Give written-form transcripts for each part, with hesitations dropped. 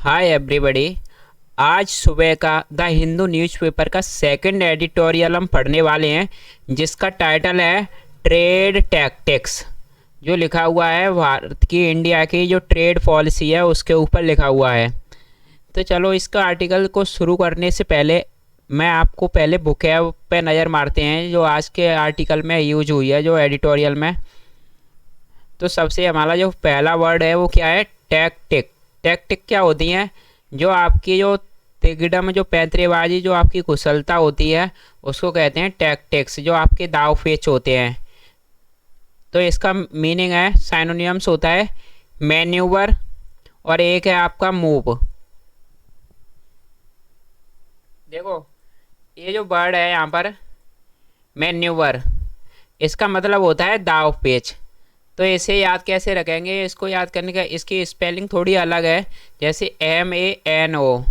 Hi everybody. आज सुबह का द हिंदू न्यूज़पेपर का सेकंड एडिटोरियल हम पढ़ने वाले हैं, जिसका टाइटल है ट्रेड टैक्टिक्स। जो लिखा हुआ है भारत की, इंडिया की जो ट्रेड पॉलिसी है उसके ऊपर लिखा हुआ है। तो चलो इसका आर्टिकल को शुरू करने से पहले मैं आपको पहले बुकैब पे नज़र मारते हैं जो आज के आर्टिकल में यूज हुई है, जो एडिटोरियल में। तो सबसे हमारा जो पहला वर्ड है वो क्या है? टैक्टिक। टैक्टिक क्या होती है? जो आपकी जो तिगड़म, जो पैंतरेबाजी, जो आपकी कुशलता होती है उसको कहते हैं टैक्टिक्स, जो आपके दाव पेच होते हैं। तो इसका मीनिंग है, साइनोनिम्स होता है मैन्यूवर और एक है आपका मूव। देखो ये जो वर्ड है यहाँ पर मैन्यूवर, इसका मतलब होता है दाव पेच। तो इसे याद कैसे रखेंगे? इसको याद करने का, इसकी स्पेलिंग थोड़ी अलग है। जैसे MANO,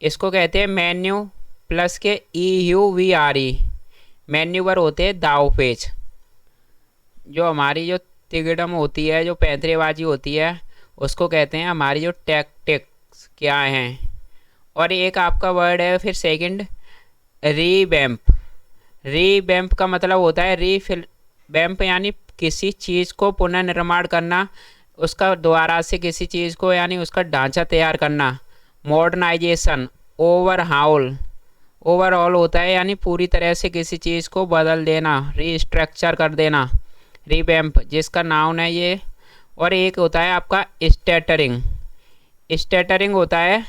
इसको कहते हैं मेन्यू प्लस के EUVRE। मैन्यूवर होते हैं दाव पेच। जो हमारी जो तिगड़म होती है, जो पैंतरेबाजी होती है, उसको कहते हैं हमारी जो टैक्टिक्स क्या हैं। और एक आपका वर्ड है फिर सेकंड, रीवैम्प। रीवैम्प का मतलब होता है वैम्प, यानी किसी चीज़ को पुनर्निर्माण करना, उसका दोबारा से किसी चीज़ को यानी उसका ढांचा तैयार करना। मॉडर्नाइजेशन, ओवरहाउल। ओवरऑल होता है यानी पूरी तरह से किसी चीज़ को बदल देना, रीस्ट्रक्चर कर देना। रीवैम्प जिसका नाउन है ये। और एक होता है आपका स्टैटरिंग। स्टैटरिंग होता है,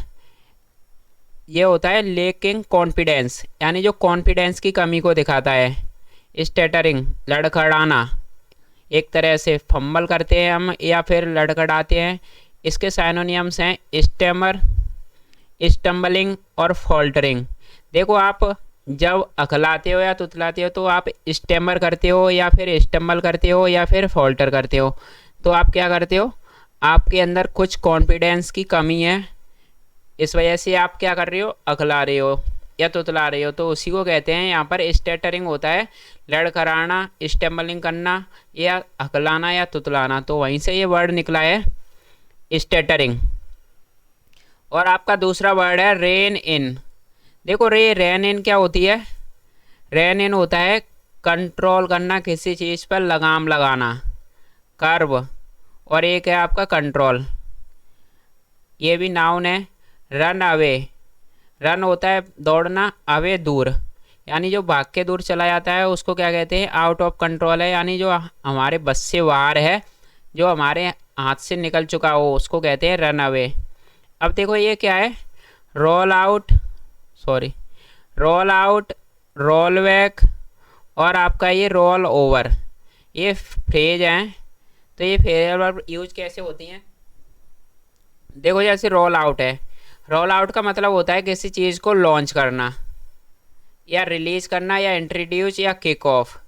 ये होता है लेकिंग कॉन्फिडेंस, यानी जो कॉन्फिडेंस की कमी को दिखाता है। स्टैटरिंग लड़खड़ाना, एक तरह से फंबल करते हैं हम या फिर लड़खड़ाते हैं। इसके साइनोनिम्स हैं स्टैमर, स्टम्बलिंग और फॉल्टरिंग। देखो आप जब अखलाते हो या तुतलाते हो तो आप स्टैमर करते हो या फिर स्टम्बल करते हो या फिर फॉल्टर करते हो। तो आप क्या करते हो? आपके अंदर कुछ कॉन्फिडेंस की कमी है, इस वजह से आप क्या कर रहे हो? अखला रहे हो या तुतला रहे हो। तो उसी को कहते हैं यहाँ पर स्टैटरिंग होता है, लड़खड़ाना, स्टम्बलिंग करना या अकलाना या तुतलाना। तो वहीं से ये वर्ड निकला है स्टैटरिंग। और आपका दूसरा वर्ड है रेन इन। देखो रेन इन क्या होती है? रेन इन होता है कंट्रोल करना, किसी चीज़ पर लगाम लगाना, कर्व। और एक है आपका कंट्रोल, ये भी नाउन है। रन अवे, रन होता है दौड़ना, अवे दूर, यानी जो भाग के दूर चला जाता है उसको क्या कहते हैं? आउट ऑफ कंट्रोल है, यानी जो हमारे बस से बाहर है, जो हमारे हाथ से निकल चुका हो उसको कहते हैं रन अवे। अब देखो ये क्या है? Roll out, sorry, roll out, roll back और आपका ये रोल ओवर, ये फ्रेज हैं। तो ये फ्रेज यूज कैसे होती हैं? देखो जैसे रोल आउट है, रोल आउट का मतलब होता है किसी चीज़ को लॉन्च करना या रिलीज करना या इंट्रोड्यूस या किक ऑफ।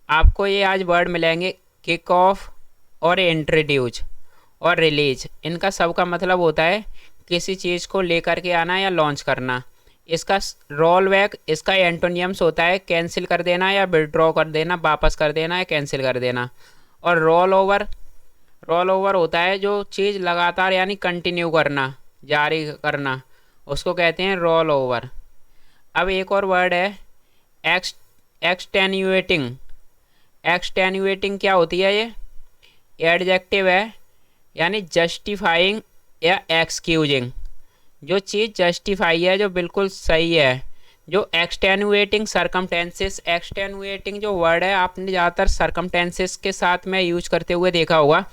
आपको ये आज वर्ड मिलेंगे, किक ऑफ और इंट्रोड्यूस और रिलीज। इनका सबका मतलब होता है किसी चीज़ को लेकर के आना या लॉन्च करना। इसका रोल बैक, इसका एंटोनियम्स होता है कैंसिल कर देना या विड्रॉ कर देना, वापस कर देना या कैंसिल कर देना। और रोल ओवर, रोल ओवर होता है जो चीज़ लगातार यानी कंटिन्यू करना, जारी करना, उसको कहते हैं रोल ओवर। अब एक और वर्ड है एक्सटेन्यूएटिंग। एक्सटेन्यूएटिंग क्या होती है? ये एडजेक्टिव है, यानी जस्टिफाइंग या एक्सक्यूजिंग। जो चीज़ जस्टिफाई है, जो बिल्कुल सही है। जो एक्सटेन्यूएटिंग सरकमटेंसेस, एक्सटेन्यूएटिंग जो वर्ड है आपने ज़्यादातर सरकमटेंसेस के साथ में यूज करते हुए देखा होगा,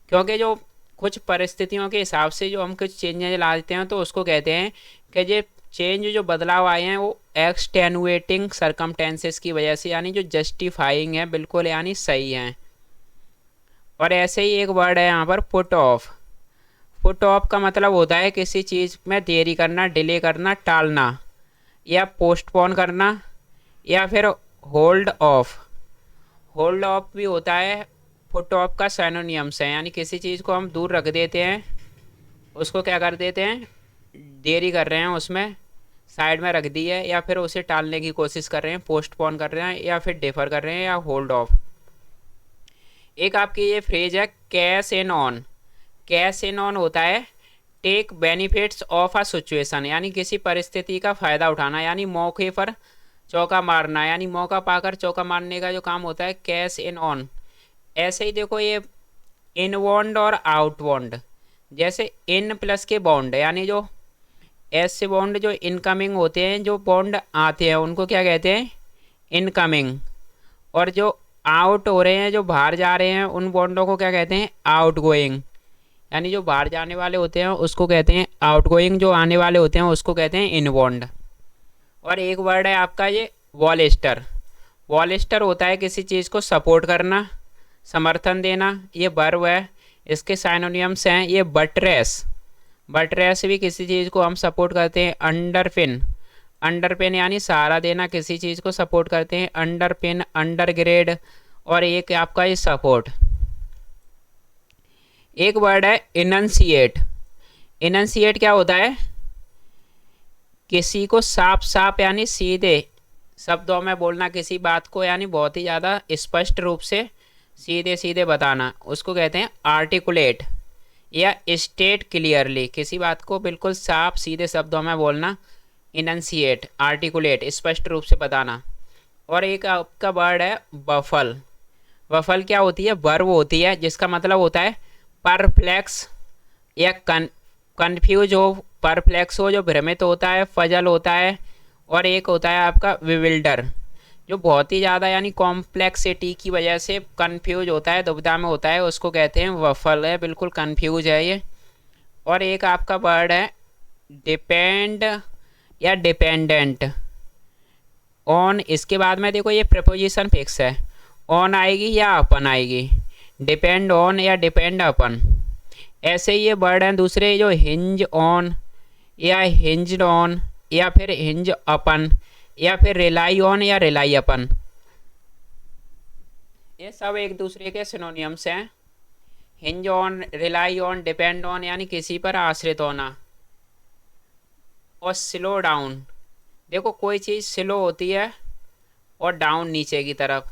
क्योंकि जो कुछ परिस्थितियों के हिसाब से जो हम कुछ चेंजेस ला देते हैं तो उसको कहते हैं कि ये चेंज, जो बदलाव आए हैं वो एक्सटेन्यूएटिंग सरकमटेंसेस की वजह से, यानी जो जस्टिफाइंग है बिल्कुल, यानी सही है। और ऐसे ही एक वर्ड है यहाँ पर पुट ऑफ। पुट ऑफ का मतलब होता है किसी चीज़ में देरी करना, डिले करना, टालना या पोस्टपोन करना या फिर होल्ड ऑफ। होल्ड ऑफ भी होता है पुट ऑफ का साइनोनियम्स है, यानी किसी चीज़ को हम दूर रख देते हैं, उसको क्या कर देते हैं? देरी कर रहे हैं, उसमें साइड में रख दी है या फिर उसे टालने की कोशिश कर रहे हैं, पोस्टपोन कर रहे हैं या फिर डिफर कर रहे हैं या होल्ड ऑफ। एक आपकी ये फ्रेज है cash in on. Cash in on होता है take benefits of a situation, यानी किसी परिस्थिति का फ़ायदा उठाना, यानी मौके पर चौका मारना, यानी मौका पाकर चौका मारने का जो काम होता है, कैश इन ऑन। ऐसे ही देखो ये इनबाउंड और आउटबाउंड, जैसे इन प्लस के बाउंड, यानी जो ऐसे बॉन्ड जो इनकमिंग होते हैं, जो बॉन्ड आते हैं उनको क्या कहते हैं, इनकमिंग। और जो आउट हो रहे हैं, जो बाहर जा रहे हैं, उन बॉन्डों को क्या कहते हैं, आउट गोइंग। यानी जो बाहर जाने वाले होते हैं उसको कहते हैं आउट गोइंग, जो आने वाले होते हैं उसको कहते हैं इन बॉन्ड। और एक वर्ड है आपका ये वॉलेस्टर। वॉलेस्टर होता है किसी चीज़ को सपोर्ट करना, समर्थन देना, ये वर्ब है। इसके साइनोनियम्स हैं ये बटरेस। बटरेस भी किसी चीज़ को हम सपोर्ट करते हैं। अंडरपिन, अंडरपिन यानी सहारा देना, किसी चीज़ को सपोर्ट करते हैं। अंडरपिन, अंडरग्रेड, और एक आपका ये सपोर्ट। एक वर्ड है इनंसिएट। इनंसिएट क्या होता है, किसी को साफ साफ यानी सीधे शब्दों में बोलना किसी बात को, यानी बहुत ही ज़्यादा स्पष्ट रूप से सीधे सीधे बताना, उसको कहते हैं आर्टिकुलेट। या स्टेट क्लियरली, किसी बात को बिल्कुल साफ सीधे शब्दों में बोलना, इनंसिएट, आर्टिकुलेट, स्पष्ट रूप से बताना। और एक आपका वर्ड है बफल। बफल क्या होती है, वर्ब होती है जिसका मतलब होता है परप्लेक्स या कन्फ्यूज हो, परप्लेक्स हो जो भ्रमित होता है, फजल होता है। और एक होता है आपका विविल्डर, जो बहुत ही ज़्यादा यानी कॉम्प्लेक्सिटी की वजह से कंफ्यूज होता है, दुविधा में होता है, उसको कहते हैं वफल है, बिल्कुल कंफ्यूज है ये। और एक आपका वर्ड है डिपेंड या डिपेंडेंट ऑन। इसके बाद में देखो ये प्रपोजिशन फिक्स है, ऑन आएगी या अपन आएगी, डिपेंड ऑन या डिपेंड अपन। ऐसे ही ये वर्ड हैं दूसरे जो हिंज ऑन या हिंज्ड ऑन या फिर हिंज अपन या फिर रिलाई ऑन या रिलाई अपन, ये सब एक दूसरे के सिनोनियम्स हैं। Hinge on, rely on, depend on यानी किसी पर आश्रित होना। और स्लो डाउन, देखो कोई चीज़ स्लो होती है और डाउन नीचे की तरफ,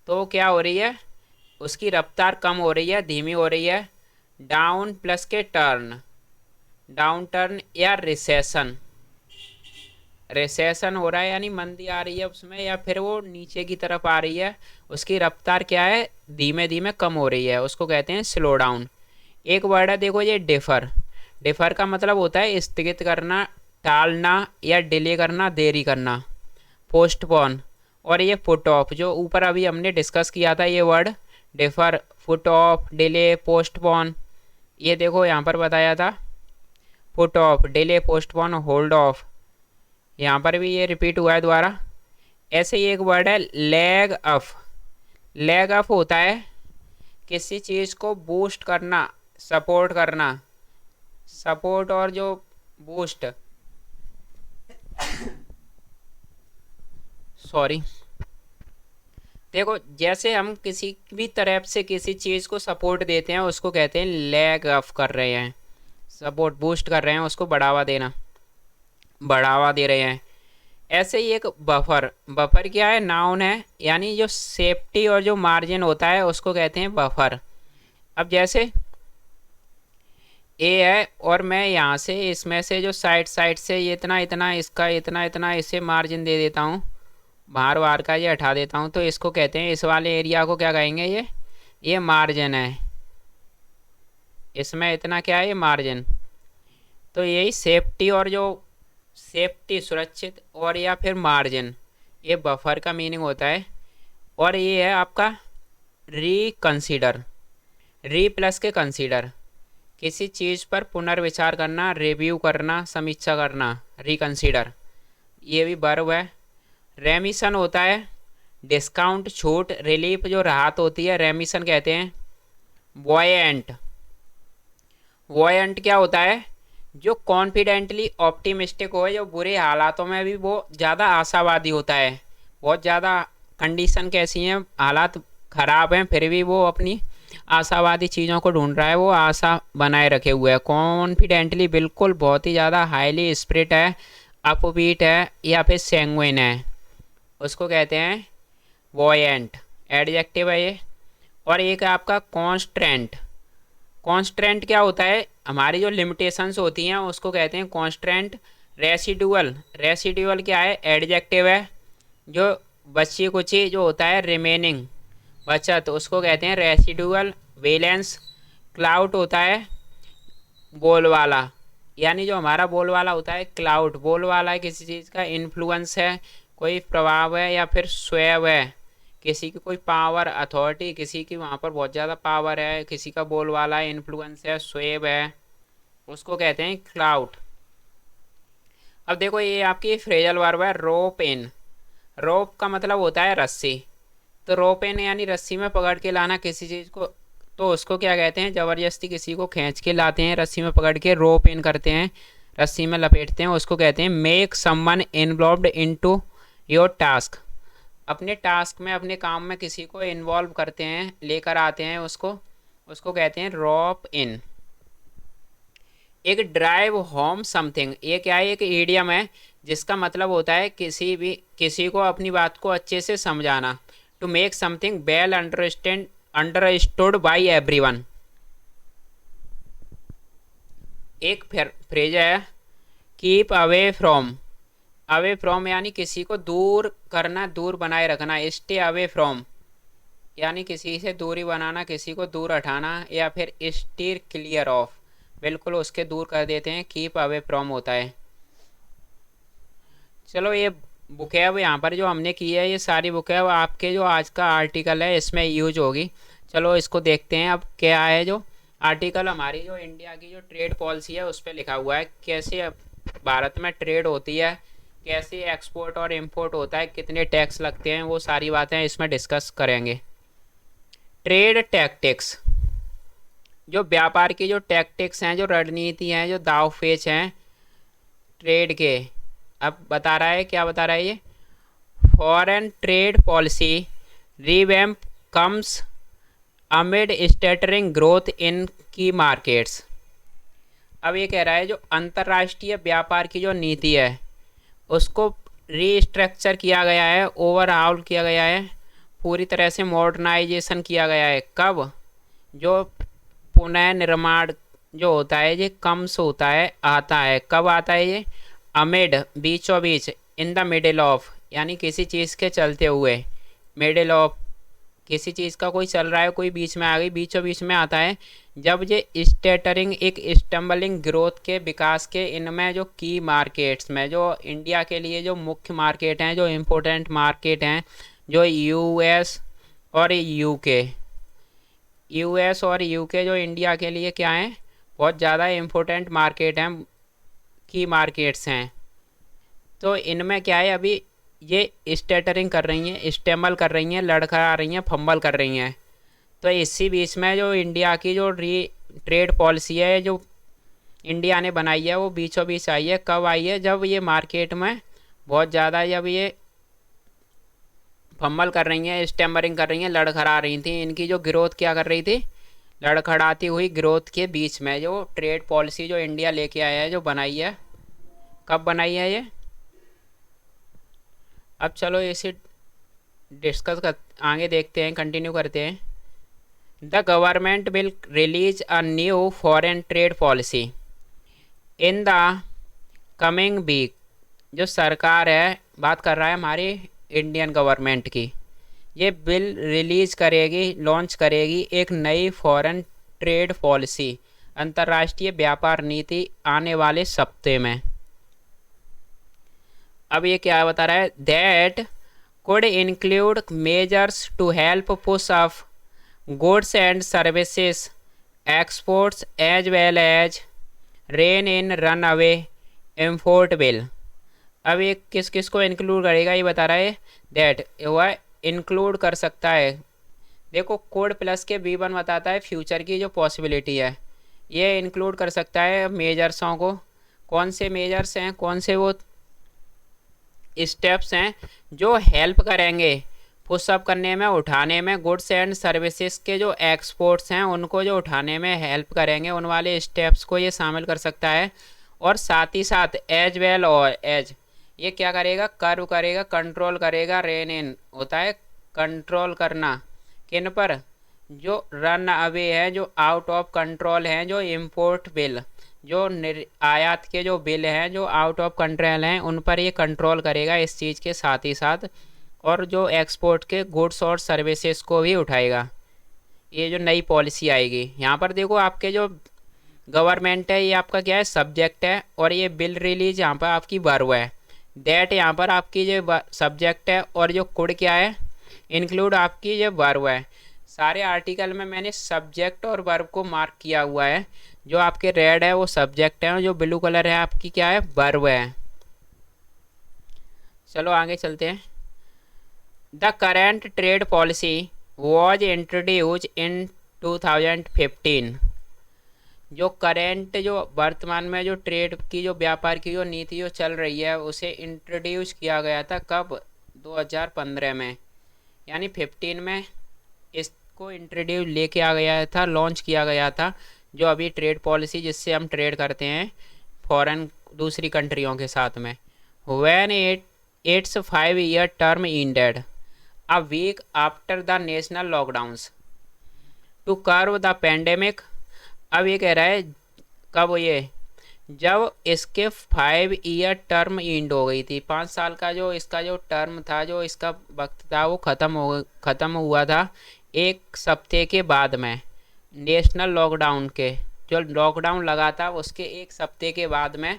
तो क्या हो रही है, उसकी रफ्तार कम हो रही है, धीमी हो रही है। डाउन प्लस के टर्न, डाउन टर्न या रिसेशन, रिसेशन हो रहा है यानी मंदी आ रही है उसमें, या फिर वो नीचे की तरफ आ रही है, उसकी रफ्तार क्या है, धीमे धीमे कम हो रही है, उसको कहते हैं स्लो डाउन। एक वर्ड है देखो ये डिफ़र। डिफ़र का मतलब होता है स्थगित करना, टालना या डिले करना, देरी करना। पोस्टपोन, और ये पुट ऑफ, जो ऊपर अभी हमने डिस्कस किया था ये word differ, put off, delay, postpone, ये देखो यहाँ पर बताया था put off, delay, postpone, hold of, यहाँ पर भी ये रिपीट हुआ है दोबारा। ऐसे ही एक वर्ड है लेग अप। लेग अप होता है किसी चीज़ को बूस्ट करना, सपोर्ट करना, सपोर्ट और जो बूस्ट, सॉरी, देखो जैसे हम किसी भी तरफ से किसी चीज़ को सपोर्ट देते हैं उसको कहते हैं लेग अप कर रहे हैं, सपोर्ट बूस्ट कर रहे हैं, उसको बढ़ावा देना, बढ़ावा दे रहे हैं। ऐसे ही एक बफर। बफर क्या है, नाउन है, यानी जो सेफ्टी और जो मार्जिन होता है उसको कहते हैं बफर। अब जैसे ए है और मैं यहाँ से इसमें से जो साइड साइड से ये इतना इतना, इसका इतना इतना, इसे मार्जिन दे देता हूँ, बाहर बाहर का ये हटा देता हूँ, तो इसको कहते हैं, इस वाले एरिया को क्या कहेंगे, ये मार्जिन है, इसमें इतना क्या है, ये मार्जिन। तो यही सेफ्टी और जो सेफ्टी, सुरक्षित, और या फिर मार्जिन, ये बफर का मीनिंग होता है। और ये है आपका रिकंसीडर। री प्लस के कंसीडर, किसी चीज़ पर पुनर्विचार करना, रिव्यू करना, समीक्षा करना, रिकंसीडर, ये भी वर्ब है। रेमिशन होता है डिस्काउंट, छूट, रिलीफ जो राहत होती है, रेमिशन कहते हैं। बॉयेंट, बॉयेंट क्या होता है, जो कॉन्फिडेंटली ऑप्टिमिस्टिक हो, जो बुरे हालातों में भी वो ज़्यादा आशावादी होता है, बहुत ज़्यादा कंडीशन कैसी हैं, हालात ख़राब हैं, फिर भी वो अपनी आशावादी चीज़ों को ढूंढ रहा है, वो आशा बनाए रखे हुए है। कॉन्फिडेंटली, बिल्कुल बहुत ही ज़्यादा हाईली स्पिरिट है, अपबीट है या फिर सैंग्विन है, उसको कहते हैं बॉयेंट, एडजेक्टिव है ये। और एक आपका कॉन्स्टेंट। कॉन्स्टेंट क्या होता है, हमारी जो लिमिटेशंस होती हैं उसको कहते हैं कॉन्स्टेंट। रेसिडुअल, रेसिडुअल क्या है? एडजेक्टिव है। जो बची कुची जो होता है रिमेनिंग, बचा, तो उसको कहते हैं रेसिडुअल। वैलेंस, क्लाउड होता है बोल वाला, यानी जो हमारा बोल वाला होता है क्लाउड, बोल वाला है किसी चीज़ का इन्फ्लुएंस है, कोई प्रभाव है या फिर स्वैव है, किसी की कोई पावर अथॉरिटी, किसी की वहाँ पर बहुत ज़्यादा पावर है, किसी का बोल वाला है, इन्फ्लुएंस है, स्वैव है, उसको कहते हैं क्लाउड। अब देखो ये आपकी फ्रेजल वर्ब है रोप इन। रोप का मतलब होता है रस्सी, तो रोप इन यानी रस्सी में पकड़ के लाना किसी चीज़ को, तो उसको क्या कहते हैं? ज़बरदस्ती किसी को खींच के लाते हैं, रस्सी में पकड़ के रोप इन करते हैं, रस्सी में लपेटते हैं, उसको कहते हैं make someone involved into your task. अपने टास्क में, अपने काम में किसी को इन्वॉल्व करते हैं, लेकर आते हैं उसको, उसको कहते हैं रोप इन। एक ड्राइव होम समथिंग, ये क्या है? एक ईडियम है जिसका मतलब होता है किसी को अपनी बात को अच्छे से समझाना। To make something well understood by everyone. एक फ्रेज है keep away from. Away from यानी किसी को दूर करना, दूर बनाए रखना। स्टे अवे फ्रॉम यानी किसी से दूरी बनाना, किसी को दूर हटाना, या फिर स्टीर क्लियर ऑफ, बिल्कुल उसके दूर कर देते हैं, कीप अवे फ्रॉम होता है। चलो ये बुक है, अब यहाँ पर जो हमने की है ये सारी बुक है, अब आपके जो आज का आर्टिकल है इसमें यूज होगी। चलो इसको देखते हैं अब क्या है। जो आर्टिकल हमारी जो इंडिया की जो ट्रेड पॉलिसी है उस पर लिखा हुआ है, कैसे अब भारत में ट्रेड होती है, कैसे एक्सपोर्ट और इंपोर्ट होता है, कितने टैक्स लगते हैं, वो सारी बातें इसमें डिस्कस करेंगे। ट्रेड टैक्टिक्स, जो व्यापार की जो टैक्टिक्स हैं, जो रणनीति हैं, जो दावपेच हैं ट्रेड के। अब बता रहा है, क्या बता रहा है ये? Foreign trade policy revamp comes amid stuttering growth in key markets. अब ये कह रहा है जो अंतर्राष्ट्रीय व्यापार की जो नीति है उसको रीस्ट्रक्चर किया गया है, ओवरहाउल किया गया है, पूरी तरह से मॉडर्नाइजेशन किया गया है। कब? जो पुनः निर्माण जो होता है ये कम से होता है, आता है, कब आता है ये? अमिड, बीचों बीच, इन द मिडिल ऑफ यानी किसी चीज़ के चलते हुए, मिडिल ऑफ किसी चीज़ का कोई चल रहा है, कोई बीच में आ गई, बीचों बीच में आता है। जब ये स्टेटरिंग, एक स्टम्बलिंग ग्रोथ के विकास के, इनमें जो की मार्केट्स में, जो इंडिया के लिए जो मुख्य मार्केट हैं, जो इम्पोर्टेंट मार्केट हैं, जो यूएस और यूके, यूएस और यूके जो इंडिया के लिए क्या हैं? बहुत ज़्यादा इम्पोर्टेंट मार्केट हैं, की मार्केट्स हैं। तो इनमें क्या है? अभी ये स्टेटरिंग कर रही हैं, स्टेमल कर रही हैं, लड़खड़ा रही हैं, फंबल कर रही हैं। तो इसी बीच में जो इंडिया की जो ट्रेड पॉलिसी है जो इंडिया ने बनाई है वो बीचों बीच आई है। कब आई है? जब ये मार्केट में बहुत ज़्यादा, जब ये फंबल कर रही हैं, स्टेमरिंग कर रही हैं, लड़खड़ा रही थी, इनकी जो ग्रोथ क्या कर रही थी? लड़खड़ाती हुई ग्रोथ के बीच में जो ट्रेड पॉलिसी जो इंडिया लेके आया है, जो बनाई है, कब बनाई है ये? अब चलो इसे डिस्कस कर, आगे देखते हैं, कंटिन्यू करते हैं। The government will release a new foreign trade policy in the coming week. जो सरकार है, बात कर रहा है हमारी इंडियन गवर्नमेंट की, ये बिल रिलीज करेगी, लॉन्च करेगी एक नई फॉरेन ट्रेड पॉलिसी, अंतर्राष्ट्रीय व्यापार नीति आने वाले सप्ताह में। अब ये क्या बता रहा है? That could include measures to help push up goods and services exports as well as rein in runaway import bill। अब ये किस किस को इंक्लूड करेगा ये बता रहा है। दैट वह इंक्लूड कर सकता है, देखो कोड प्लस के B1 बताता है फ्यूचर की जो पॉसिबिलिटी है, ये इंक्लूड कर सकता है मेजर्सों को। कौन से मेजर्स हैं, कौन से वो स्टेप्स हैं जो हेल्प करेंगे पुशअप करने में, उठाने में, गुड्स एंड सर्विसेज के जो एक्सपोर्ट्स हैं उनको जो उठाने में हेल्प करेंगे, उन वाले स्टेप्स को ये शामिल कर सकता है। और साथ ही साथ एज वेल और एज, ये क्या करेगा? कर्व करेगा, कंट्रोल करेगा, रेन इन होता है कंट्रोल करना, किन पर? जो रन अवे है, जो आउट ऑफ कंट्रोल हैं, जो इम्पोर्ट बिल, जो आयात के जो बिल हैं जो आउट ऑफ कंट्रोल हैं उन पर ये कंट्रोल करेगा इस चीज़ के साथ ही साथ, और जो एक्सपोर्ट के गुड्स और सर्विसेज को भी उठाएगा। ये जो नई पॉलिसी आएगी यहाँ पर देखो, आपके जो गवर्नमेंट है ये आपका क्या है, सब्जेक्ट है, और ये बिल रिलीज यहाँ पर आपकी वर्ब है। दैट यहाँ पर आपकी जो सब्जेक्ट है, और जो कुड क्या है, इंक्लूड आपकी जो वर्ब है। सारे आर्टिकल में मैंने सब्जेक्ट और वर्ब को मार्क किया हुआ है। जो आपके रेड है वो सब्जेक्ट है, और जो ब्लू कलर है आपकी क्या है, वर्ब है। चलो आगे चलते हैं। The current trade policy was introduce इन 2015। जो करेंट जो वर्तमान में जो ट्रेड की जो व्यापार की जो नीति जो चल रही है उसे इंट्रोड्यूस किया गया था कब, 2015 में, यानी 15 में इसको इंट्रोड्यूस लेके आ गया था, लॉन्च किया गया था। जो अभी ट्रेड पॉलिसी जिससे हम ट्रेड करते हैं फॉरेन दूसरी कंट्रियों के साथ में, when its 5 year term ended a week after the national lockdowns to curb the pandemic. अब ये कह रहा है कब, ये जब इसके 5 year टर्म एंड हो गई थी, 5 साल का जो इसका जो टर्म था, जो इसका वक्त था वो ख़त्म हुआ था एक सप्ते के बाद में। नेशनल लॉकडाउन के जो लॉकडाउन लगा था उसके एक सप्ते के बाद में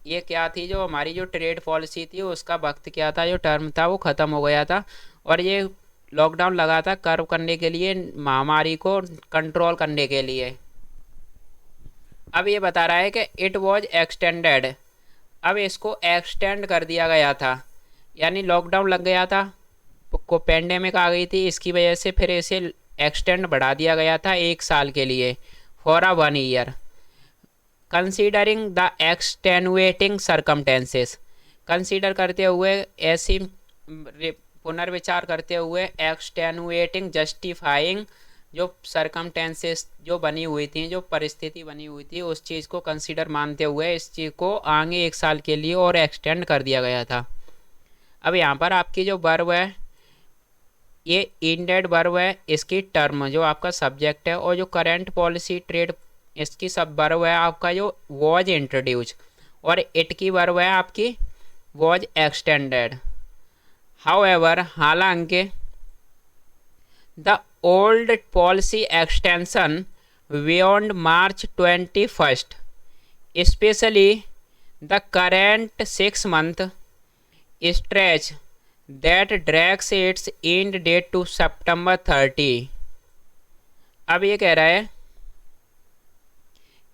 ये क्या थी, जो हमारी जो ट्रेड पॉलिसी थी उसका वक्त क्या था, जो टर्म था वो ख़त्म हो गया था। और ये लॉकडाउन लगा था कर्व करने के लिए, महामारी को कंट्रोल करने के लिए। अब ये बता रहा है कि इट वॉज एक्सटेंडेड, अब इसको एक्सटेंड कर दिया गया था, यानी लॉकडाउन लग गया था, को पेंडेमिक आ गई थी, इसकी वजह से फिर इसे एक्सटेंड बढ़ा दिया गया था 1 साल के लिए, for a 1 year, considering the extenuating circumstances, consider करते हुए ऐसी पुनर्विचार करते हुए, एक्सटेनुएटिंग जस्टिफाइंग जो सरकमटेंसेस जो बनी हुई थी, जो परिस्थिति बनी हुई थी उस चीज़ को कंसीडर मानते हुए इस चीज़ को आगे 1 साल के लिए और एक्सटेंड कर दिया गया था। अब यहाँ पर आपकी जो वर्ब है ये इंडेड वर्ब है, इसकी टर्म जो आपका सब्जेक्ट है, और जो करेंट पॉलिसी ट्रेड इसकी सब वर्ब है आपका जो वॉज इंट्रोड्यूस, और इट की वर्ब है आपकी वॉज एक्सटेंडेड। हाउएवर, हालांकि the old policy extension beyond March 21st, especially the current 6 month stretch that drags its end date to September 30। अब ये कह रहा है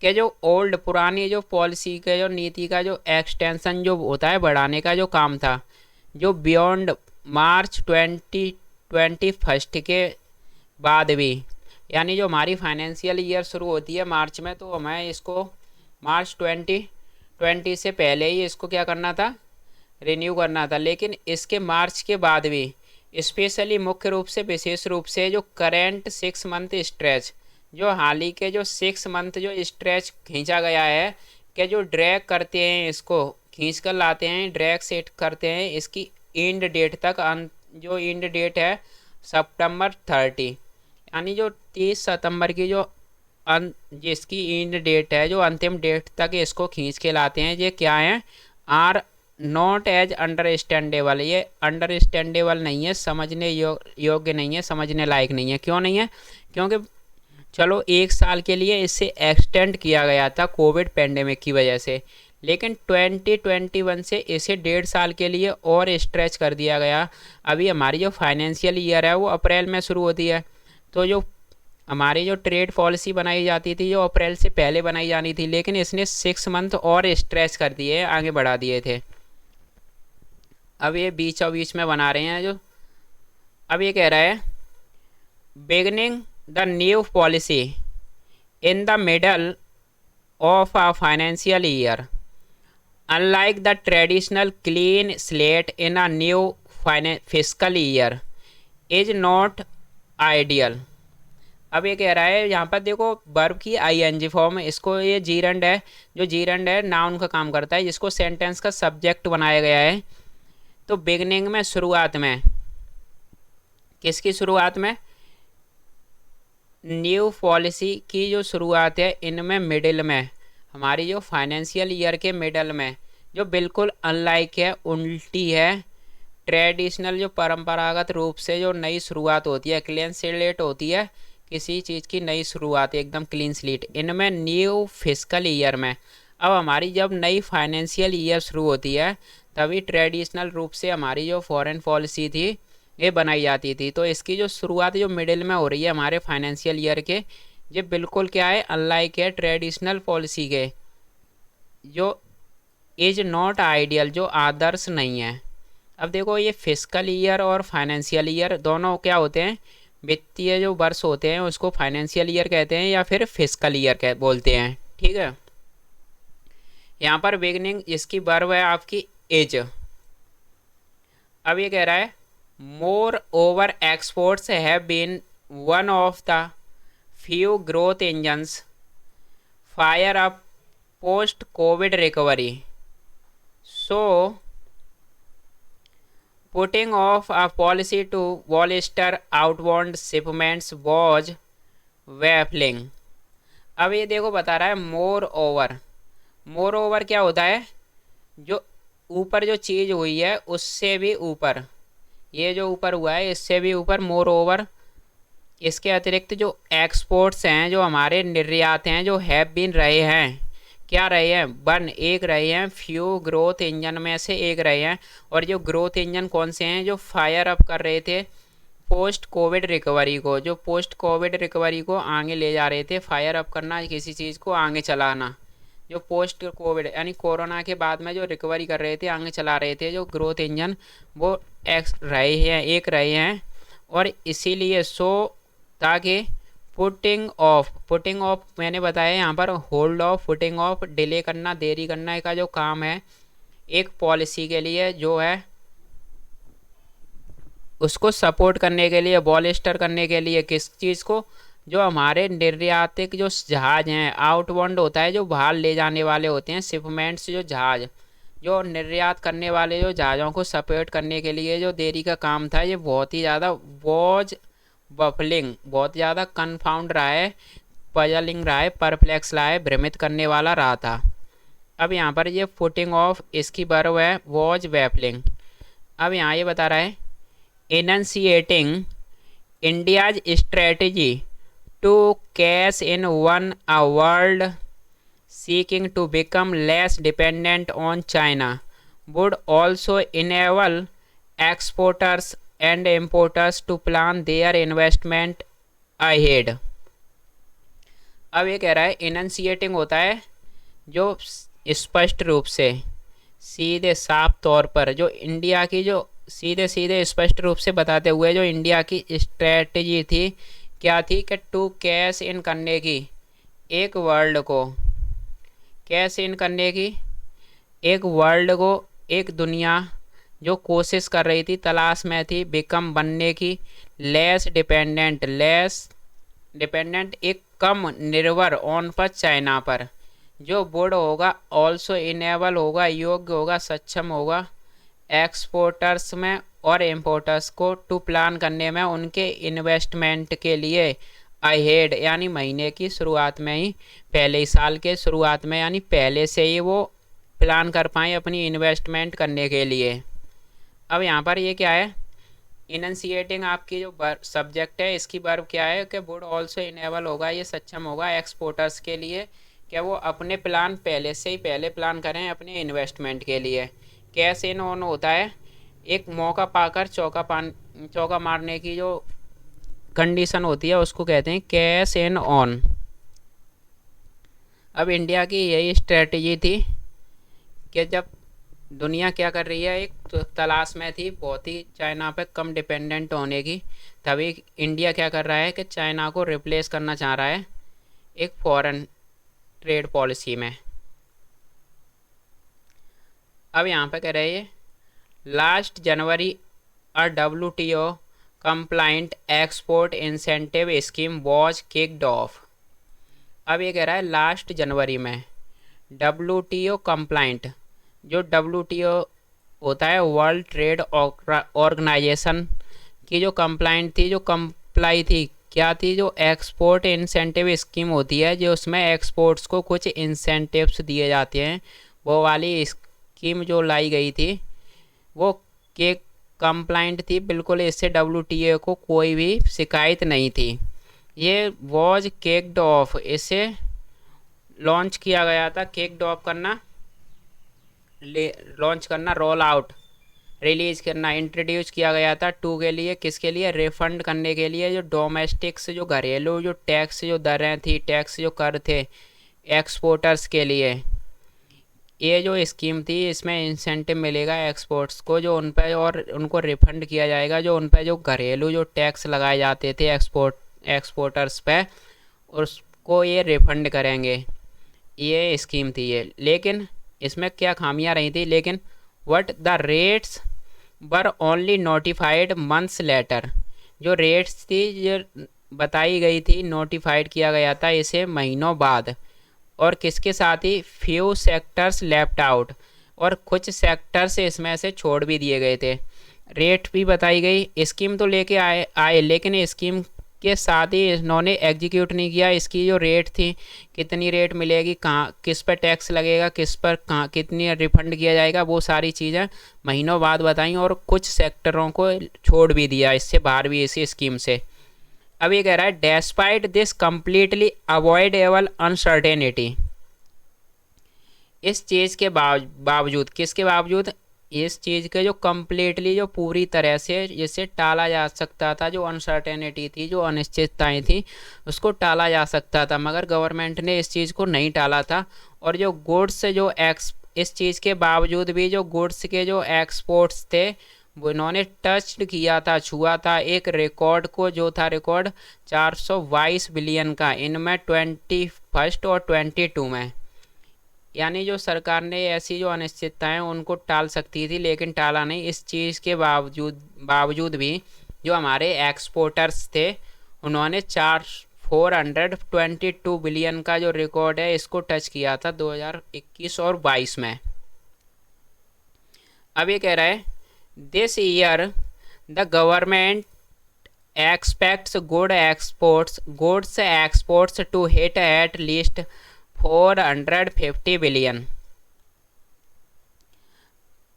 कि जो ओल्ड पुरानी जो पॉलिसी के जो नीति का जो एक्सटेंशन जो होता है बढ़ाने का जो काम था, जो बियॉन्ड March 2021 के बाद भी, यानी जो हमारी फाइनेंशियल ईयर शुरू होती है मार्च में, तो हमें इसको March 2020 से पहले ही इसको क्या करना था, रिन्यू करना था। लेकिन इसके मार्च के बाद भी स्पेशली मुख्य रूप से विशेष रूप से जो करेंट 6 मंथ स्ट्रेच, जो हाल ही के जो 6 मंथ जो स्ट्रेच खींचा गया है, कि जो ड्रैग करते हैं इसको खींच कर लाते हैं, ड्रैग सेट करते हैं इसकी एंड डेट तक, जो एंड डेट है September 30, यानी जो 30 सितंबर की जो जिसकी एंड डेट है, जो अंतिम डेट तक इसको खींच के लाते हैं। ये क्या है, आर नॉट एज अंडरस्टैंडेबल, ये अंडरस्टैंडेबल नहीं है, समझने योग्य नहीं है, समझने लायक नहीं है। क्यों नहीं है, क्योंकि चलो 1 साल के लिए इसे एक्सटेंड किया गया था कोविड पेंडेमिक की वजह से, लेकिन 2021 से इसे 1.5 साल के लिए और स्ट्रेच कर दिया गया। अभी हमारी जो फाइनेंशियल ईयर है वो अप्रैल में शुरू होती है, तो जो हमारी जो ट्रेड पॉलिसी बनाई जाती थी जो अप्रैल से पहले बनाई जानी थी, लेकिन इसने 6 मंथ और स्ट्रेच कर दिए, आगे बढ़ा दिए थे। अब ये बीचों बीच में बना रहे हैं जो, अब ये कह रहा है beginning the new policy in the middle of a financial year, unlike the traditional clean slate in a new fiscal year is not ideal। अब ये कह रहा है यहाँ पर देखो वर्ब की आईएनजी फॉर्म, इसको ये जीरंड है, जो जीरंड है नाउन का काम करता है, जिसको सेंटेंस का सब्जेक्ट बनाया गया है। तो बिगनिंग में शुरुआत में, किसकी शुरुआत में, न्यू पॉलिसी की जो शुरुआत है इनमें मिडिल में, हमारी जो फाइनेंशियल ईयर के मिडल में, जो बिल्कुल अनलाइक है, उल्टी है ट्रेडिशनल, जो परंपरागत रूप से जो नई शुरुआत होती है, क्लीन स्लेट होती है, किसी चीज़ की नई शुरुआत एकदम क्लीन स्लेट, इनमें न्यू फिस्कल ईयर में। अब हमारी जब नई फाइनेंशियल ईयर शुरू होती है तभी ट्रेडिशनल रूप से हमारी जो फॉरेन पॉलिसी थी ये बनाई जाती थी। तो इसकी जो शुरुआत जो मिडिल में हो रही है हमारे फाइनेंशियल ईयर के, ये बिल्कुल क्या है, अनलाइक है ट्रेडिशनल पॉलिसी के, जो इज नॉट आइडियल, जो आदर्श नहीं है। अब देखो ये फिस्कल ईयर और फाइनेंशियल ईयर दोनों क्या होते हैं, वित्तीय जो वर्ष होते हैं उसको फाइनेंशियल ईयर कहते हैं या फिर फिस्कल ईयर कह बोलते हैं। ठीक है, यहाँ पर बिगनिंग इसकी वर्ब है आपकी एज। अब ये कह रहा है moreover exports have been one of the few growth engines fire up post covid recovery, so putting off a policy to bolster outbound shipments was baffling। अब ये देखो बता रहा है मोर ओवर, मोर ओवर क्या होता है, जो ऊपर जो चीज़ हुई है उससे भी ऊपर, ये जो ऊपर हुआ है इससे भी ऊपर मोर ओवर। इसके अतिरिक्त जो एक्सपोर्ट्स हैं, जो हमारे निर्यात हैं, जो हैव बीन रहे हैं, क्या रहे हैं, वन एक रहे हैं, फ्यू ग्रोथ इंजन में से एक रहे हैं। और जो ग्रोथ इंजन कौन से हैं, जो फायर अप कर रहे थे पोस्ट कोविड रिकवरी को, जो पोस्ट कोविड रिकवरी को आगे ले जा रहे थे, फायर अप करना किसी चीज़ को आगे चलाना, जो पोस्ट कोविड यानी कोरोना के बाद में जो रिकवरी कर रहे थे, आगे चला रहे थे, जो ग्रोथ इंजन वो एक्स रहे हैं, एक रहे हैं। और इसीलिए सो ताकि पुटिंग ऑफ मैंने बताया यहाँ पर hold of, putting of delay करना, देरी करना का जो काम है एक पॉलिसी के लिए जो है उसको सपोर्ट करने के लिए, बॉलिस्टर करने के लिए, किस चीज़ को, जो हमारे निर्यातिक जो जहाज हैं, आउटबाउंड होता है जो बाहर ले जाने वाले होते हैं, शिपमेंट्स जो जहाज, जो निर्यात करने वाले जो जहाज़ों को सपोर्ट करने के लिए जो देरी का काम था, ये बहुत ही ज़्यादा वॉज बफलिंग, बहुत ज़्यादा कन्फाउंड रहा है, पजलिंग रहा है, परप्लेक्स रहा है, भ्रमित करने वाला रहा था। अब यहाँ पर ये फुटिंग ऑफ इसकी वर्ब है वॉज बैफलिंग। अब यहाँ ये बता रहा है enunciating India's strategy to cash in on a world seeking to become less dependent on China would also enable exporters and importers to plan their investment ahead। अब ये कह रहा है इनंसिएटिंग होता है जो स्पष्ट रूप से, सीधे साफ तौर पर, जो इंडिया की जो सीधे सीधे स्पष्ट रूप से बताते हुए जो इंडिया की स्ट्रेटजी थी, क्या थी कि टू कैश इन करने की, एक वर्ल्ड को कैश इन करने की, एक वर्ल्ड को, एक दुनिया जो कोशिश कर रही थी, तलाश में थी, बिकम बनने की, लेस डिपेंडेंट एक कम निर्भर, ऑन पर चाइना पर, जो बुड होगा ऑल्सो इनेबल होगा, योग्य होगा, सक्षम होगा एक्सपोर्टर्स में और इम्पोर्टर्स को टू प्लान करने में, उनके इन्वेस्टमेंट के लिए अहेड यानी महीने की शुरुआत में ही, पहले ही साल के शुरुआत में, यानी पहले से ही वो प्लान कर पाएँ अपनी इन्वेस्टमेंट करने के लिए। अब यहाँ पर ये क्या है, इनंसिएटिंग आपकी जो सब्जेक्ट है इसकी वर्ब क्या है कि वुड ऑल्सो इनेबल होगा, ये सक्षम होगा एक्सपोर्टर्स के लिए, क्या वो अपने प्लान पहले से ही पहले प्लान करें अपने इन्वेस्टमेंट के लिए। कैश इन ऑन होता है एक मौका पाकर चौका मारने की जो कंडीशन होती है उसको कहते हैं कैश इन ऑन। अब इंडिया की यही स्ट्रेटजी थी कि जब दुनिया क्या कर रही है, एक तो तलाश में थी बहुत ही चाइना पे कम डिपेंडेंट होने की, तभी इंडिया क्या कर रहा है कि चाइना को रिप्लेस करना चाह रहा है एक फॉरेन ट्रेड पॉलिसी में। अब यहाँ पे कह रहे हैं last January a WTO complaint export incentive scheme was kicked off. अब ये कह रहा है लास्ट जनवरी में WTO कंप्लाइंट, जो WTO होता है वर्ल्ड ट्रेड ऑर्गेनाइजेशन की जो कंप्लाइंट थी, जो कंप्लाई थी क्या थी, जो एक्सपोर्ट इंसेंटिव स्कीम होती है, जो उसमें एक्सपोर्ट्स को कुछ इंसेंटिव्स दिए जाते हैं, वो वाली स्कीम जो लाई गई थी वो के कंप्लाइंट थी बिल्कुल। इससे WTO को कोई भी शिकायत नहीं थी। ये वॉज केक्ड ऑफ, इसे लॉन्च किया गया था, केक्ड ऑफ करना, लॉन्च करना, रोल आउट, रिलीज करना, इंट्रोड्यूस किया गया था टू के लिए, किसके लिए, रिफंड करने के लिए जो डोमेस्टिक्स, जो घरेलू जो टैक्स जो दरें थी, टैक्स जो कर थे एक्सपोर्टर्स के लिए। ये जो स्कीम थी इसमें इंसेंटिव मिलेगा एक्सपोर्ट्स को, जो उन पर, और उनको रिफंड किया जाएगा जो उन पर जो घरेलू जो टैक्स लगाए जाते थे एक्सपोर्टर्स पे, उसको ये रिफंड करेंगे। ये स्कीम थी ये। लेकिन इसमें क्या खामियां रही थी, लेकिन what the rates were only notified months later, जो रेट्स थी जो बताई गई थी, नोटिफाइड किया गया था इसे महीनों बाद, और किसके साथ ही, फ्यू सेक्टर्स लेफ्ट आउट, और कुछ सेक्टर्स इसमें से छोड़ भी दिए गए थे। रेट भी बताई गई, स्कीम तो लेके आए लेकिन स्कीम के साथ ही इन्होंने एग्जीक्यूट नहीं किया। इसकी जो रेट थी, कितनी रेट मिलेगी, कहाँ किस पर टैक्स लगेगा, किस पर कहाँ कितनी रिफंड किया जाएगा, वो सारी चीज़ें महीनों बाद बताई, और कुछ सेक्टरों को छोड़ भी दिया इससे बाहर भी इसी स्कीम से। अब ये कह रहा है despite this completely avoidable uncertainty, इस चीज़ के बावजूद, किसके बावजूद, इस चीज़ के जो कम्प्लीटली, जो पूरी तरह से जिससे टाला जा सकता था, जो अनसर्टेनिटी थी, जो अनिश्चितताएं थी, उसको टाला जा सकता था, मगर गवर्नमेंट ने इस चीज़ को नहीं टाला था। और जो गुड्स जो इस चीज़ के बावजूद भी जो गुड्स के जो एक्सपोर्ट्स थे, वो इन्होंने टच किया था, छुआ था एक रिकॉर्ड को, जो था रिकॉर्ड 422 बिलियन का, इनमें 21 और 22 में। यानी जो सरकार ने ऐसी जो अनिश्चितताएं उनको टाल सकती थी, लेकिन टाला नहीं। इस चीज़ के बावजूद भी जो हमारे एक्सपोर्टर्स थे, उन्होंने 422 बिलियन का जो रिकॉर्ड है इसको टच किया था 2021 और 22 में। अब ये कह रहा है this year the government expects goods exports to hit at least 450 billion.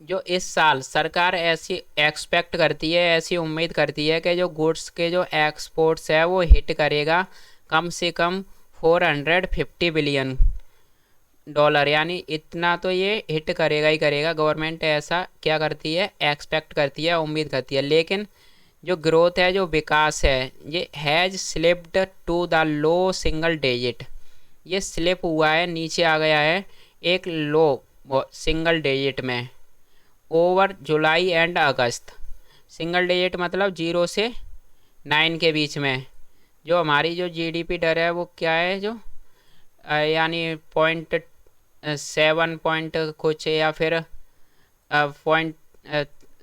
जो इस साल सरकार ऐसी एक्सपेक्ट करती है, ऐसी उम्मीद करती है कि जो गुड्स के जो एक्सपोर्ट्स है वो हिट करेगा कम से कम 450 बिलियन डॉलर, यानी इतना तो ये हिट करेगा ही करेगा। गवर्नमेंट ऐसा क्या करती है, एक्सपेक्ट करती है, उम्मीद करती है। लेकिन जो ग्रोथ है, जो विकास है, ये has slipped to the low single digit, ये स्लिप हुआ है, नीचे आ गया है एक लो सिंगल डिजिट में, over July and August. Single digit मतलब 0 से 9 के बीच में। जो हमारी जो GDP दर है वो क्या है, जो यानी 0.7 पॉइंट कुछ, या फिर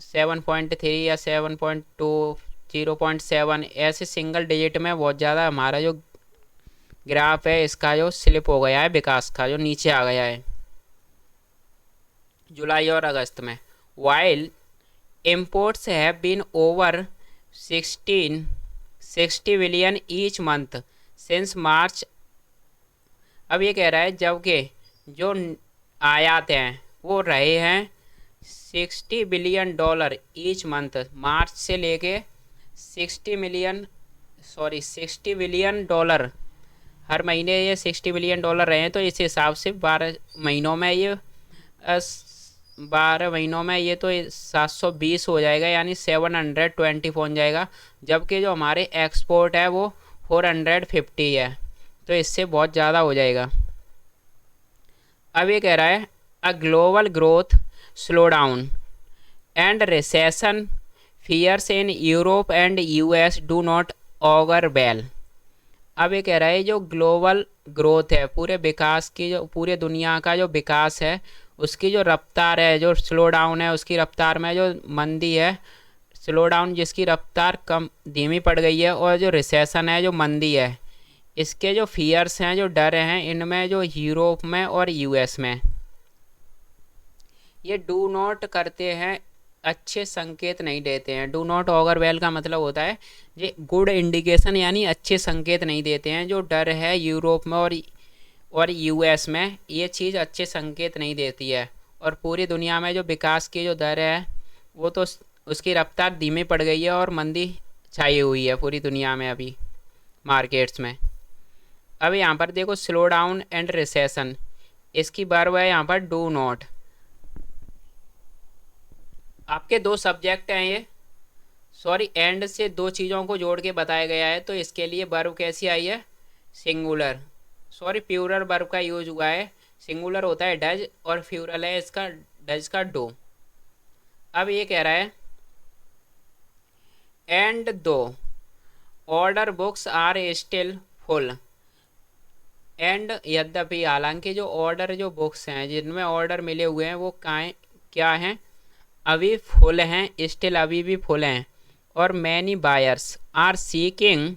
7.3 या 7.2, 0.7, ऐसे सिंगल डिजिट में बहुत ज़्यादा हमारा जो ग्राफ है इसका जो स्लिप हो गया है, विकास का जो नीचे आ गया है जुलाई और अगस्त में। While imports have been over 60 billion each month since March. अब ये कह रहा है जबकि जो आयात हैं वो रहे हैं 60 बिलियन डॉलर ईच मंथ, मार्च से लेके 60 बिलियन डॉलर हर महीने, ये 60 बिलियन डॉलर रहे हैं। तो इस हिसाब से 12 महीनों में ये 12 महीनों में ये तो 720 हो जाएगा, यानी 720 पहुँच जाएगा। जबकि जो हमारे एक्सपोर्ट है वो 450 है, तो इससे बहुत ज़्यादा हो जाएगा। अब ये कह रहा है a global growth slow down and recession fears in Europe and US do not augur well. अब ये कह रहा है जो ग्लोबल ग्रोथ है, पूरे विकास की, जो पूरे दुनिया का जो विकास है उसकी जो रफ्तार है, जो स्लो डाउन है, उसकी रफ्तार में जो मंदी है, स्लो डाउन जिसकी रफ्तार कम धीमी पड़ गई है, और जो रिसेशन है, जो मंदी है, इसके जो फियर्स हैं, जो डर हैं, इनमें जो यूरोप में और US में ये डू नॉट करते हैं अच्छे संकेत नहीं देते हैं। डू नॉट ऑगर वेल का मतलब होता है ये गुड इंडिकेशन, यानी अच्छे संकेत नहीं देते हैं। जो डर है यूरोप में और यूएस में ये चीज़ अच्छे संकेत नहीं देती है। और पूरी दुनिया में जो विकास की जो दर है वो तो उसकी रफ्तार धीमी पड़ गई है और मंदी छाई हुई है पूरी दुनिया में अभी मार्केट्स में। अब यहाँ पर देखो स्लो डाउन एंड रिसेशन, इसकी वर्ब है यहाँ पर डू नॉट। आपके दो सब्जेक्ट हैं ये, सॉरी एंड से दो चीज़ों को जोड़ के बताया गया है, तो इसके लिए वर्ब कैसी आई है, सिंगुलर, सॉरी प्लूरल वर्ब का यूज हुआ है। सिंगुलर होता है डज और प्लूरल है इसका डज का डू। अब ये कह रहा है and though order books are still full, and यद्यपि हालांकि जो ऑर्डर जो बुक्स हैं जिनमें ऑर्डर मिले हुए हैं वो क्या हैं, अभी फुल हैं, स्टिल अभी भी फुल हैं। और many buyers are seeking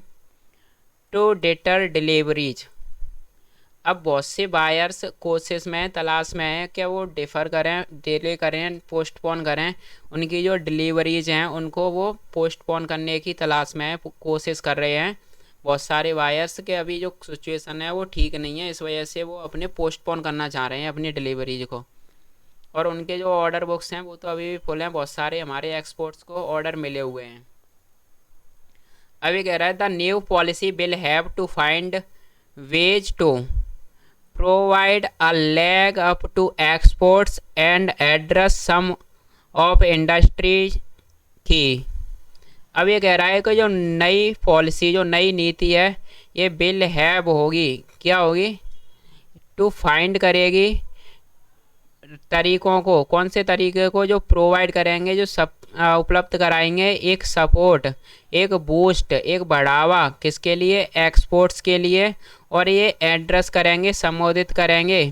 to deter deliveries, अब बहुत से बायर्स कोशिश में तलाश में हैं कि वो डिफ़र करें, डिले करें, पोस्टपोन करें, उनकी जो डिलीवरीज हैं उनको वो पोस्टपोन करने की तलाश में है, कोशिश कर रहे हैं बहुत सारे बायर्स के। अभी जो सिचुएशन है वो ठीक नहीं है, इस वजह से वो अपने पोस्टपोन करना चाह रहे हैं अपनी डिलीवरीज को। और उनके जो ऑर्डर बुक्स हैं वो तो अभी भी फुल हैं, बहुत सारे हमारे एक्सपोर्ट्स को ऑर्डर मिले हुए हैं। अभी कह रहा है the new policy will have to find ways to provide a leg up to exports and address some of industry की। अब ये कह रहा है कि जो नई पॉलिसी जो नई नीति है ये विल हैव होगी, क्या होगी, टू फाइंड करेगी तरीकों को, कौन से तरीके को, जो प्रोवाइड करेंगे, जो सब उपलब्ध कराएंगे एक सपोर्ट, एक बूस्ट, एक बढ़ावा किसके लिए, एक्सपोर्ट्स के लिए। और ये एड्रेस करेंगे, संबोधित करेंगे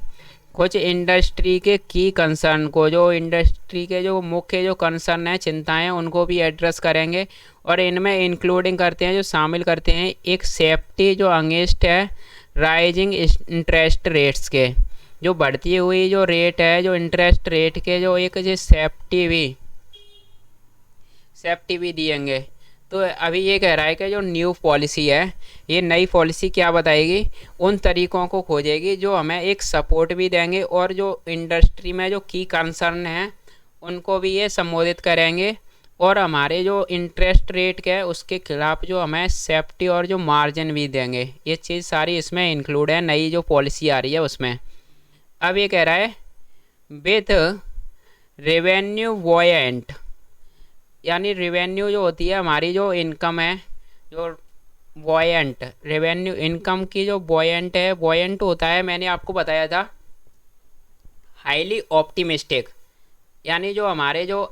कुछ इंडस्ट्री के की कंसर्न को, जो इंडस्ट्री के जो मुख्य जो कंसर्न है, चिंताएं, उनको भी एड्रेस करेंगे। और इनमें इंक्लूडिंग करते हैं, जो शामिल करते हैं एक सेफ्टी जो अगेंस्ट है राइजिंग इंटरेस्ट रेट्स के, जो बढ़ती हुई जो रेट है, जो इंटरेस्ट रेट के, जो एक जो सेफ्टी भी दिएंगे। तो अभी ये कह रहा है कि जो न्यू पॉलिसी है, ये नई पॉलिसी क्या बताएगी, उन तरीक़ों को खोजेगी जो हमें एक सपोर्ट भी देंगे और जो इंडस्ट्री में जो की कंसर्न है उनको भी ये संबोधित करेंगे। और हमारे जो इंटरेस्ट रेट के है उसके खिलाफ जो हमें सेफ्टी और जो मार्जिन भी देंगे, ये चीज़ सारी इसमें इंक्लूड है, नई जो पॉलिसी आ रही है उसमें। अब ये कह रहा है विथ रेवेन्यू वॉयेंट, यानी रेवेन्यू जो होती है हमारी जो इनकम है, जो वॉयेंट रेवेन्यू इनकम की जो वॉयेंट है, वॉयेंट होता है मैंने आपको बताया था हाईली ऑप्टिमिस्टिक, यानी जो हमारे जो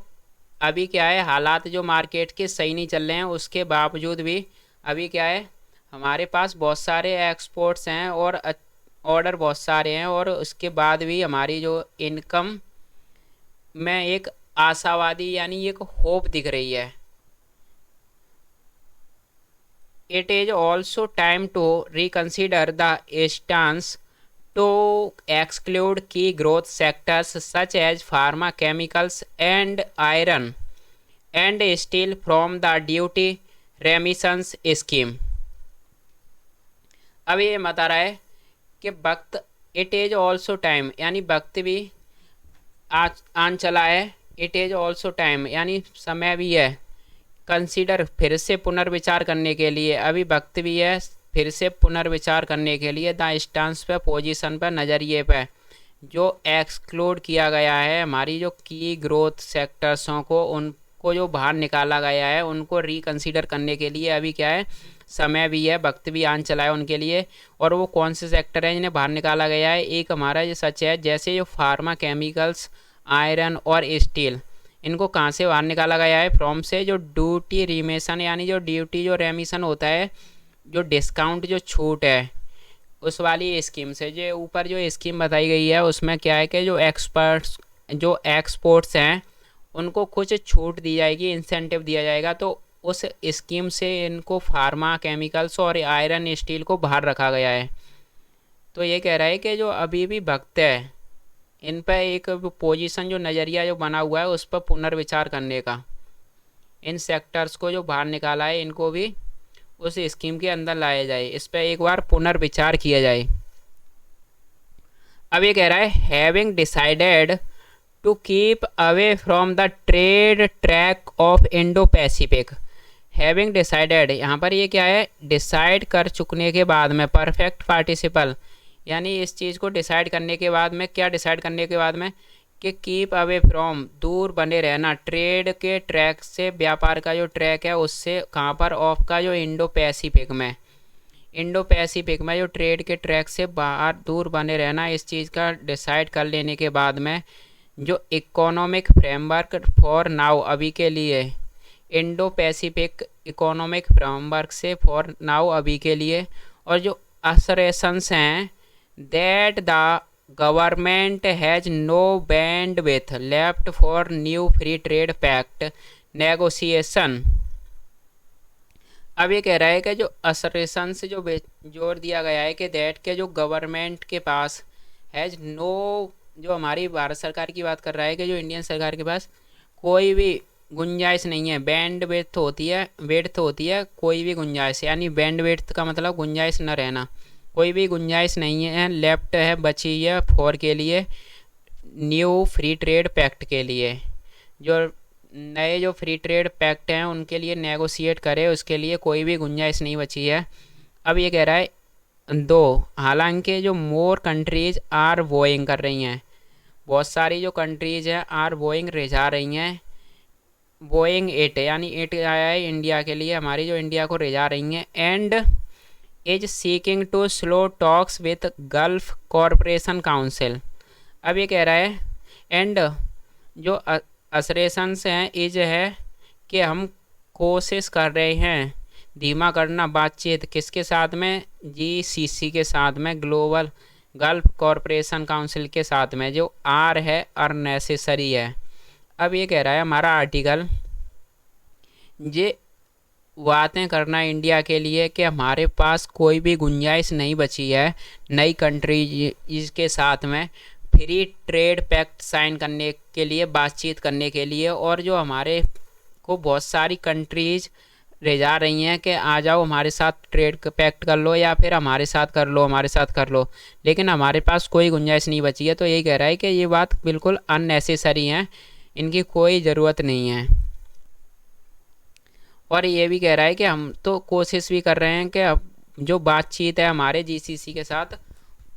अभी क्या है हालात जो मार्केट के सही नहीं चल रहे हैं उसके बावजूद भी अभी क्या है हमारे पास बहुत सारे एक्सपोर्ट्स हैं और ऑर्डर बहुत सारे हैं, और उसके बाद भी हमारी जो इनकम में एक आशावादी यानी एक होप दिख रही है। It is also time to reconsider the stance to exclude key growth sectors such as pharma chemicals and iron and steel from the duty remissions scheme. अब ये बता रहा है कि वक्त, इट इज ऑल्सो टाइम यानी वक्त भी आन चला है, इट इज ऑल्सो टाइम यानी समय भी है, कंसीडर फिर से पुनर्विचार करने के लिए, अभी वक्त भी है फिर से पुनर्विचार करने के लिए द स्टांस पे, पोजीशन पे, नज़रिए पे जो एक्सक्लूड किया गया है हमारी जो की ग्रोथ सेक्टर्सों को, उनको जो बाहर निकाला गया है उनको रिकंसीडर करने के लिए अभी क्या है समय भी है, वक्त भी आन चला है उनके लिए। और वो कौन से सेक्टर हैं जिन्हें बाहर निकाला गया है, एक हमारा ये सच है जैसे जो फार्मा केमिकल्स, आयरन और स्टील, इनको कहाँ से बाहर निकाला गया है, फ्रॉम से, जो ड्यूटी रिमेशन यानी जो ड्यूटी जो रेमिशन होता है, जो डिस्काउंट जो छूट है उस वाली स्कीम से। जो ऊपर जो स्कीम बताई गई है उसमें क्या है कि जो एक्सपोर्ट्स हैं उनको कुछ छूट दी जाएगी, इंसेंटिव दिया जाएगा, तो उस स्कीम से इनको फार्मा केमिकल्स और आयरन स्टील को बाहर रखा गया है। तो ये कह रहा है कि जो अभी भी वक्त है इन पर एक पोजीशन जो नज़रिया जो बना हुआ है उस पर पुनर्विचार करने का, इन सेक्टर्स को जो बाहर निकाला है इनको भी उस स्कीम के अंदर लाया जाए, इस पर एक बार पुनर्विचार किया जाए। अब ये कह रहा है having decided to keep away from the trade track of Indo Pacific. Having decided, यहाँ पर ये क्या है, डिसाइड कर चुकने के बाद में, परफेक्ट पार्टिसिपल, यानी इस चीज़ को डिसाइड करने के बाद में, क्या डिसाइड करने के बाद में कि कीप अवे फ्रॉम, दूर बने रहना, ट्रेड के ट्रैक से, व्यापार का जो ट्रैक है उससे, कहाँ पर, ऑफ का जो इंडो पैसिफिक में, इंडो पैसिफिक में जो ट्रेड के ट्रैक से बाहर दूर बने रहना, इस चीज़ का डिसाइड कर लेने के बाद में जो इकोनॉमिक फ्रेमवर्क फॉर नाउ, अभी के लिए, इंडो पैसिफिक इकोनॉमिक फ्रेमवर्क से फॉर नाउ, अभी के लिए, और जो असरेशंस हैं that the government has no bandwidth left for new free trade pact negotiation. अब ये कह रहा है कि जो असरेशन से जो जोर दिया गया है कि दैट के जो गवर्नमेंट के पास हैज़ नो, जो हमारी भारत सरकार की बात कर रहा है कि जो इंडियन सरकार के पास कोई भी गुंजाइश नहीं है, बैंड वेड्थ होती है, वेड्थ होती है, कोई भी गुंजाइश, यानी बैंड वेड्थ का मतलब गुंजाइश न रहना, कोई भी गुंजाइश नहीं है, लेफ्ट है, बची है फॉर के लिए, न्यू फ्री ट्रेड पैक्ट के लिए, जो नए जो फ्री ट्रेड पैक्ट हैं उनके लिए नेगोशिएट करे, उसके लिए कोई भी गुंजाइश नहीं बची है। अब ये कह रहा है दो, हालांकि जो मोर कंट्रीज आर वोइंग कर रही हैं, बहुत सारी जो कंट्रीज हैं आर वोइंग रिझा रही हैं, वोइंग इट, यानी इट आया है इंडिया के लिए, हमारी जो इंडिया को रिझा रही हैं, and is seeking to slow talks with Gulf corporation council. अब ये कह रहा है एंड जो असरेशंस हैं, इज है कि हम कोशिश कर रहे हैं धीमा करना बातचीत, किसके साथ में, जीसीसी के साथ में, ग्लोबल गल्फ कॉरपोरेशन काउंसिल के साथ में, जो आर है अननेसेसरी है। अब ये कह रहा है हमारा आर्टिकल, ये बातें करना इंडिया के लिए कि हमारे पास कोई भी गुंजाइश नहीं बची है नई कंट्रीज के साथ में फ्री ट्रेड पैक्ट साइन करने के लिए, बातचीत करने के लिए, और जो हमारे को बहुत सारी कंट्रीज रिझा रही हैं कि आ जाओ हमारे साथ ट्रेड पैक्ट कर लो, या फिर हमारे साथ कर लो, हमारे साथ कर लो, लेकिन हमारे पास कोई गुंजाइश नहीं बची है। तो यही कह रहा है कि ये बात बिल्कुल अननेसेसरी है, इनकी कोई ज़रूरत नहीं है। और ये भी कह रहा है कि हम तो कोशिश भी कर रहे हैं कि अब जो बातचीत है हमारे जीसीसी के साथ,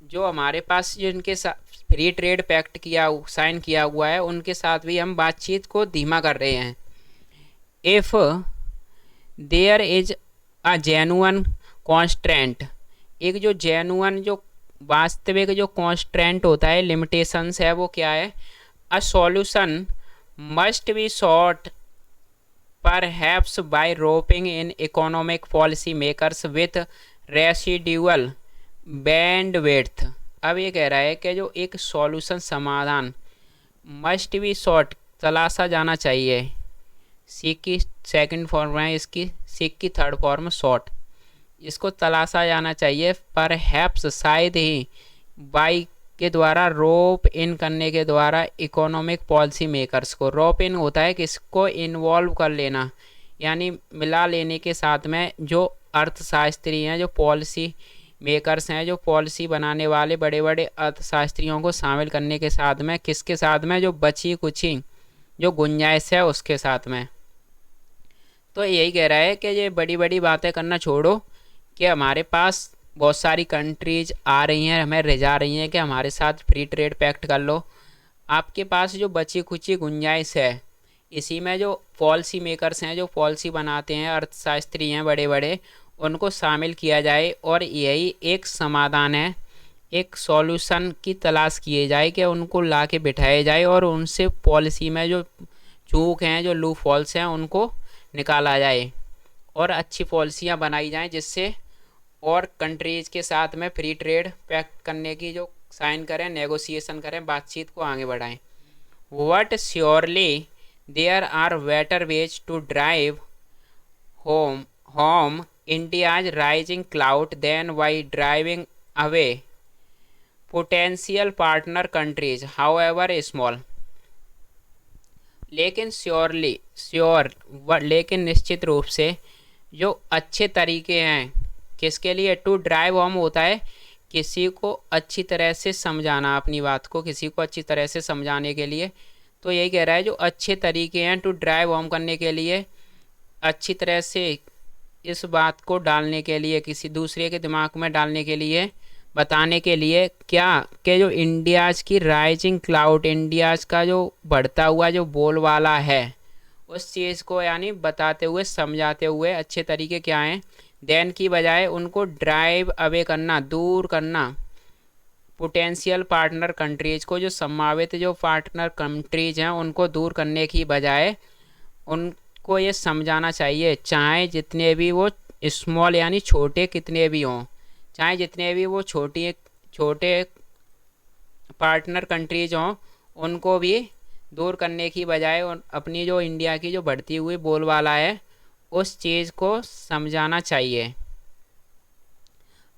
जो हमारे पास जो इनके साथ फ्री ट्रेड पैक्ट साइन किया हुआ है, उनके साथ भी हम बातचीत को धीमा कर रहे हैं। If there is a genuine constraint, एक जो जेन्युइन जो वास्तविक जो कॉन्स्ट्रेंट होता है, लिमिटेशंस है, वो क्या है, a solution must be sought perhaps by roping in economic policy makers with residual bandwidth. अब ये कह रहा है कि जो एक सॉल्यूशन, समाधान, मस्ट बी सॉट, तलाशा जाना चाहिए, सीक की सेकंड फॉर्म है इसकी, सीक की थर्ड फॉर्म सॉट, इसको तलाशा जाना चाहिए, परहैप्स शायद ही, बाई के द्वारा, रोप इन करने के द्वारा, इकोनॉमिक पॉलिसी मेकर्स को, रोप इन होता है किसको, इन्वॉल्व कर लेना, यानी मिला लेने के साथ में, जो अर्थशास्त्री हैं, जो पॉलिसी मेकर्स हैं, जो पॉलिसी बनाने वाले बड़े बड़े अर्थशास्त्रियों को शामिल करने के साथ में, किसके साथ में, जो बची कुची जो गुंजाइश है उसके साथ में। तो यही कह रहा है कि ये बड़ी बड़ी बातें करना छोड़ो, कि हमारे पास बहुत सारी कंट्रीज आ रही हैं, हमें रिझा रही हैं कि हमारे साथ फ्री ट्रेड पैक्ट कर लो, आपके पास जो बची खुची गुंजाइश है, इसी में जो पॉलिसी मेकर्स हैं, जो पॉलिसी बनाते हैं, अर्थशास्त्री हैं बड़े बड़े, उनको शामिल किया जाए, और यही एक समाधान है, एक सॉल्यूशन की तलाश किए जाए कि उनको ला के बिठाया जाए, और उनसे पॉलिसी में जो चूक हैं, जो लूप होल्स हैं, उनको निकाला जाए, और अच्छी पॉलिसियाँ बनाई जाएं, जिससे और कंट्रीज़ के साथ में फ्री ट्रेड पैक्ट करने की जो साइन करें, नेगोशिएशन करें, बातचीत को आगे बढ़ाएं। What surely there are better ways to drive home India's rising clout than by driving away potential partner countries however small, लेकिन लेकिन निश्चित रूप से जो अच्छे तरीके हैं किसके लिए, टू ड्राइव होम होता है किसी को अच्छी तरह से समझाना, अपनी बात को किसी को अच्छी तरह से समझाने के लिए। तो यही कह रहा है जो अच्छे तरीके हैं टू ड्राइव होम करने के लिए, अच्छी तरह से इस बात को डालने के लिए, किसी दूसरे के दिमाग में डालने के लिए, बताने के लिए क्या कि जो इंडियाज़ की राइजिंग क्लाउड, इंडियाज़ का जो बढ़ता हुआ जो बोलबाला है उस चीज़ को यानी बताते हुए समझाते हुए अच्छे तरीके क्या हैं, देन की बजाय उनको ड्राइव अवे करना, दूर करना पोटेंशियल पार्टनर कंट्रीज को, जो संभावित जो पार्टनर कंट्रीज हैं उनको दूर करने की बजाय उनको ये समझाना चाहिए, चाहे जितने भी वो स्मॉल यानी छोटे कितने भी हों, चाहे जितने भी वो छोटे पार्टनर कंट्रीज हों, उनको भी दूर करने की बजाय अपनी जो इंडिया की जो बढ़ती हुई बोलबाला है उस चीज़ को समझाना चाहिए।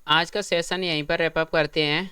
आज का सेशन यहीं पर रैप अप करते हैं।